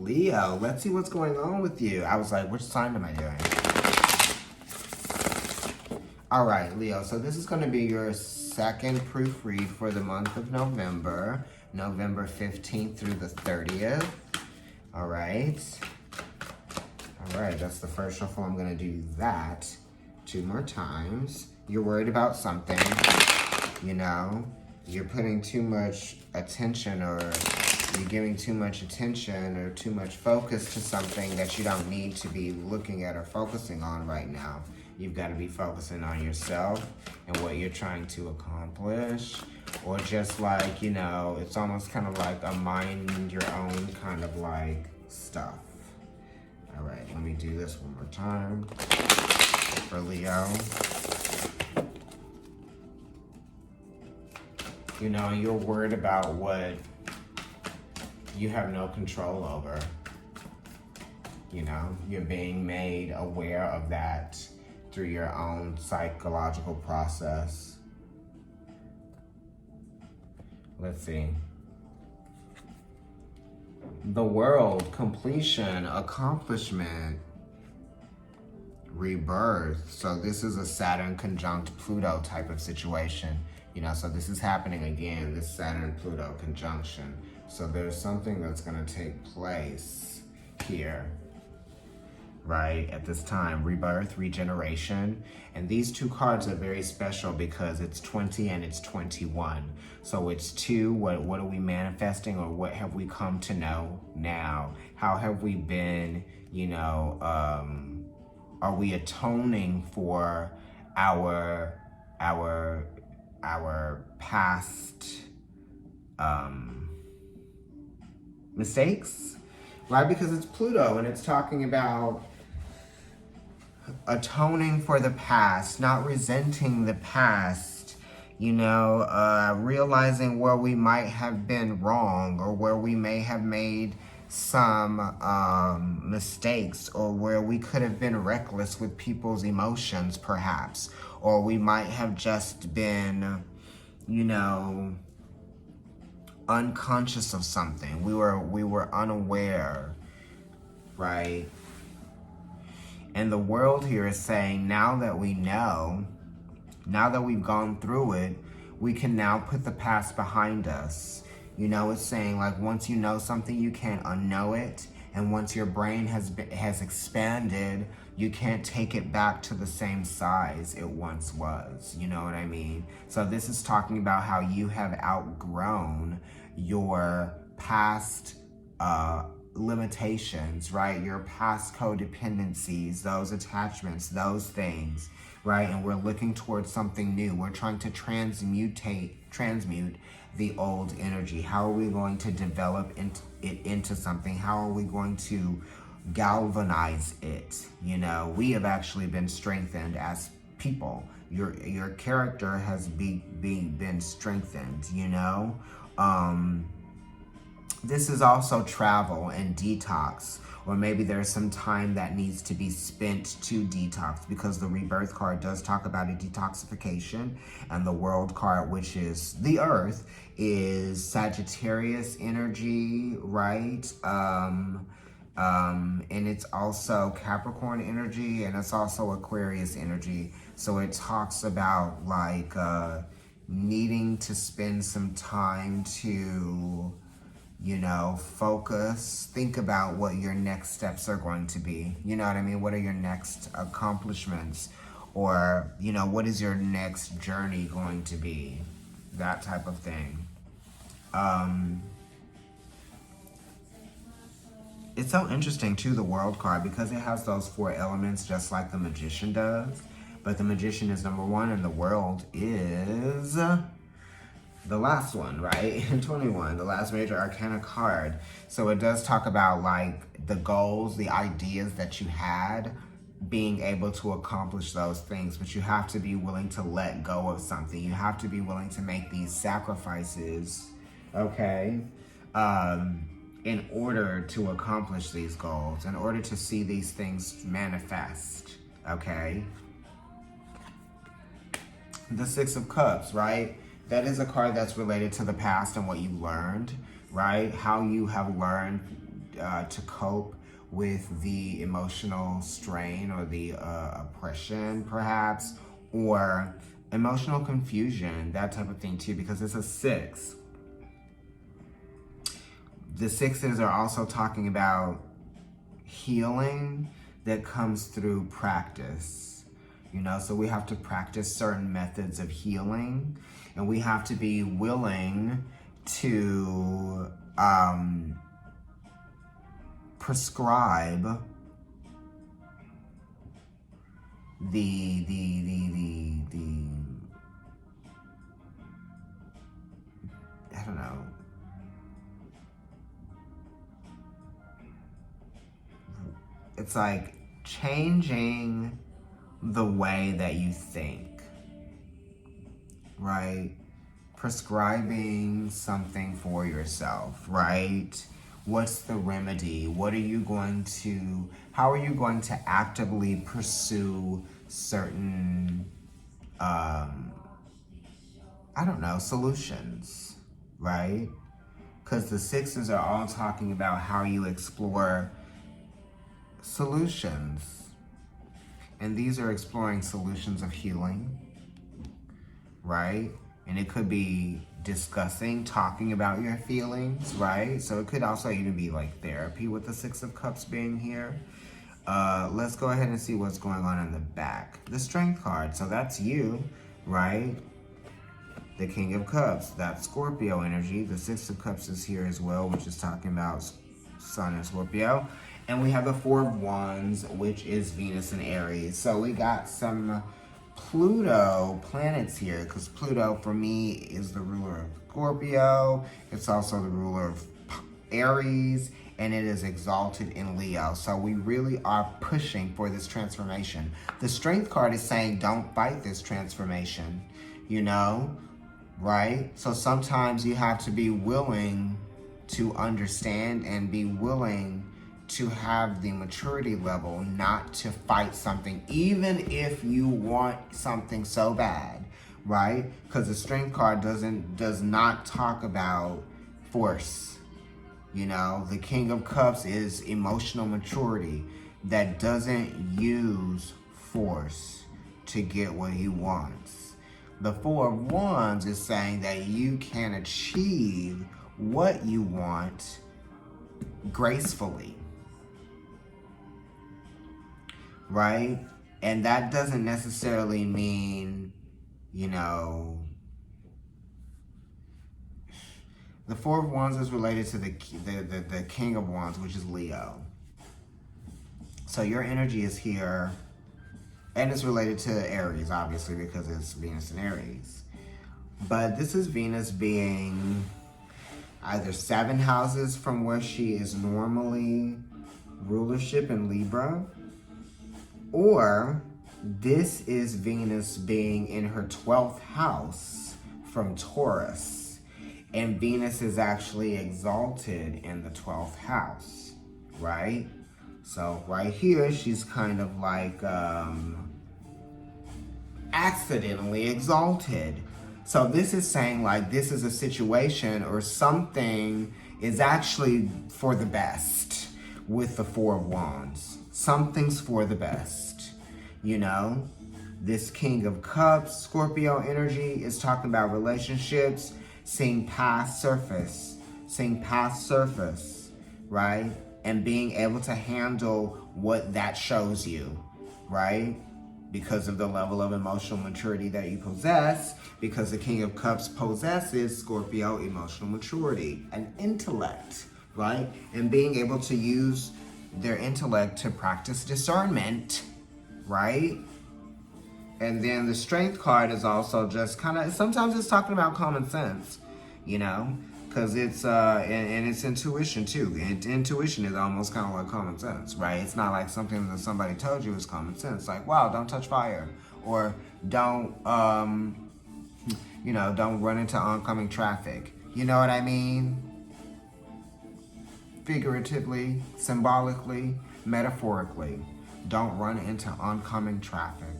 Leo, let's see what's going on with you. I was like, which sign am I doing? All right, Leo, so this is going to be your second proofread for the month of November, November 15th through the 30th. All right. All right, that's the first shuffle. I'm going to do that 2 more times. You're worried about something, you know. You're putting too much attention, or you're giving too much attention or too much focus to something that you don't need to be looking at or focusing on right now. You've got to be focusing on yourself and what you're trying to accomplish, or just like, you know, it's almost kind of like a mind your own kind of like stuff. All right, let me do this one more time for Leo. You know, you're worried about what you have no control over. You know, you're being made aware of that through your own psychological process. Let's see. The world, completion, accomplishment, rebirth. So this is a Saturn conjunct Pluto type of situation. You know, so this is happening again, this Saturn-Pluto conjunction. So there's something that's gonna take place here, right, at this time. Rebirth, regeneration. And these 2 cards are very special because it's 20 and it's 21. So it's 2, what are we manifesting, or what have we come to know now? How have we been, you know, are we atoning for our past mistakes, right? Because it's Pluto and it's talking about atoning for the past, not resenting the past, you know, realizing where we might have been wrong, or where we may have made some mistakes, or where we could have been reckless with people's emotions perhaps, or we might have just been, you know, unconscious of something. We were unaware, right? And the world here is saying, now that we know, now that we've gone through it, we can now put the past behind us. You know, it's saying like, once you know something, you can't unknow it. And once your brain has expanded, you can't take it back to the same size it once was. You know what I mean? So this is talking about how you have outgrown your past limitations, right? Your past codependencies, those attachments, those things, right? And we're looking towards something new. We're trying to transmute the old energy. How are we going to develop it into something? How are we going to galvanize it? You know, we have actually been strengthened as people. Your character has been strengthened, you know? This is also travel and detox, or maybe there's some time that needs to be spent to detox, because the rebirth card does talk about a detoxification, and the world card, which is the earth, is Sagittarius energy, right? And it's also Capricorn energy, and it's also Aquarius energy. So it talks about like needing to spend some time to, you know, focus, think about what your next steps are going to be. You know what I mean? What are your next accomplishments? Or, you know, what is your next journey going to be? That type of thing. It's so interesting too, the world card, because it has those 4 elements just like the magician does. But the magician is number 1 and the world is the last one, right? 21, the last major arcana card. So it does talk about like the goals, the ideas that you had, being able to accomplish those things, but you have to be willing to let go of something. You have to be willing to make these sacrifices, okay? In order to accomplish these goals, in order to see these things manifest, okay? The 6 of Cups, right? That is a card that's related to the past and what you learned, right? How you have learned to cope with the emotional strain or the oppression, perhaps, or emotional confusion, that type of thing too, because it's a 6. The 6s are also talking about healing that comes through practice, you know, so we have to practice certain methods of healing, and we have to be willing to prescribe the I don't know, it's like changing the way that you think, right? Prescribing something for yourself, right? What's the remedy? What are you going to, how are you going to actively pursue certain, I don't know, solutions, right? Because the 6s are all talking about how you explore solutions. And these are exploring solutions of healing, right? And it could be discussing, talking about your feelings, right? So it could also even be like therapy with the 6 of Cups being here. Let's go ahead and see what's going on in the back. The Strength card, so that's you, right? The King of Cups, that's Scorpio energy. The 6 of Cups is here as well, which is talking about Sun and Scorpio. And we have the 4 of Wands, which is Venus and Aries. So we got some Pluto planets here, because Pluto for me is the ruler of Scorpio. It's also the ruler of Aries, and it is exalted in Leo. So we really are pushing for this transformation. The Strength card is saying don't fight this transformation, you know, right? So sometimes you have to be willing to understand and be willing to have the maturity level not to fight something, even if you want something so bad, right? Because the Strength card does not talk about force. You know, the King of Cups is emotional maturity that doesn't use force to get what he wants. The 4 of Wands is saying that you can achieve what you want gracefully, right? And that doesn't necessarily mean, you know, the 4 of Wands is related to the King of Wands, which is Leo. So your energy is here, and it's related to Aries, obviously, because it's Venus and Aries. But this is Venus being either 7 houses from where she is normally rulership in Libra, or this is Venus being in her 12th house from Taurus. And Venus is actually exalted in the 12th house, right? So right here, she's kind of like accidentally exalted. So this is saying like this is a situation or something is actually for the best with the 4 of Wands. Something's for the best, you know? This King of Cups, Scorpio energy is talking about relationships, seeing past surface, right? And being able to handle what that shows you, right? Because of the level of emotional maturity that you possess, because the King of Cups possesses Scorpio emotional maturity and intellect, right? And being able to use their intellect to practice discernment, right? And then the Strength card is also just kind of, sometimes it's talking about common sense, you know, because it's, and it's intuition too. Intuition is almost kind of like common sense, right? It's not like something that somebody told you is common sense. Like, wow, don't touch fire, or don't, you know, don't run into oncoming traffic. You know what I mean? Figuratively, symbolically, metaphorically. Don't run into oncoming traffic,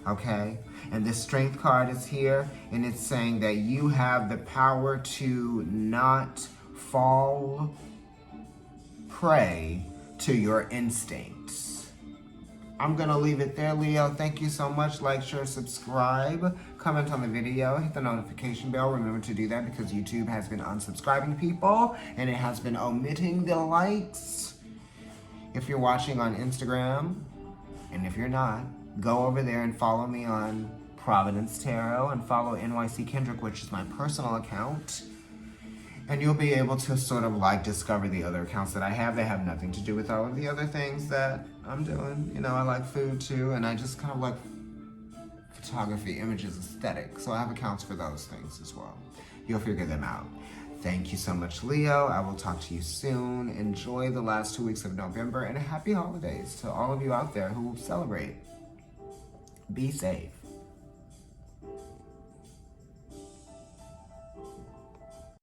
okay? And this Strength card is here, and it's saying that you have the power to not fall prey to your instincts. I'm gonna leave it there, Leo. Thank you so much. Like, share, subscribe, comment on the video, hit the notification bell. Remember to do that because YouTube has been unsubscribing people and it has been omitting the likes. If you're watching on Instagram, and if you're not, go over there and follow me on Providence Tarot and follow NYC Kendrick, which is my personal account. And you'll be able to sort of like discover the other accounts that I have. They have nothing to do with all of the other things that I'm doing. You know, I like food too, and I just kind of like photography, images, aesthetic. So I have accounts for those things as well. You'll figure them out. Thank you so much, Leo. I will talk to you soon. Enjoy the last 2 weeks of November and happy holidays to all of you out there who celebrate. Be safe.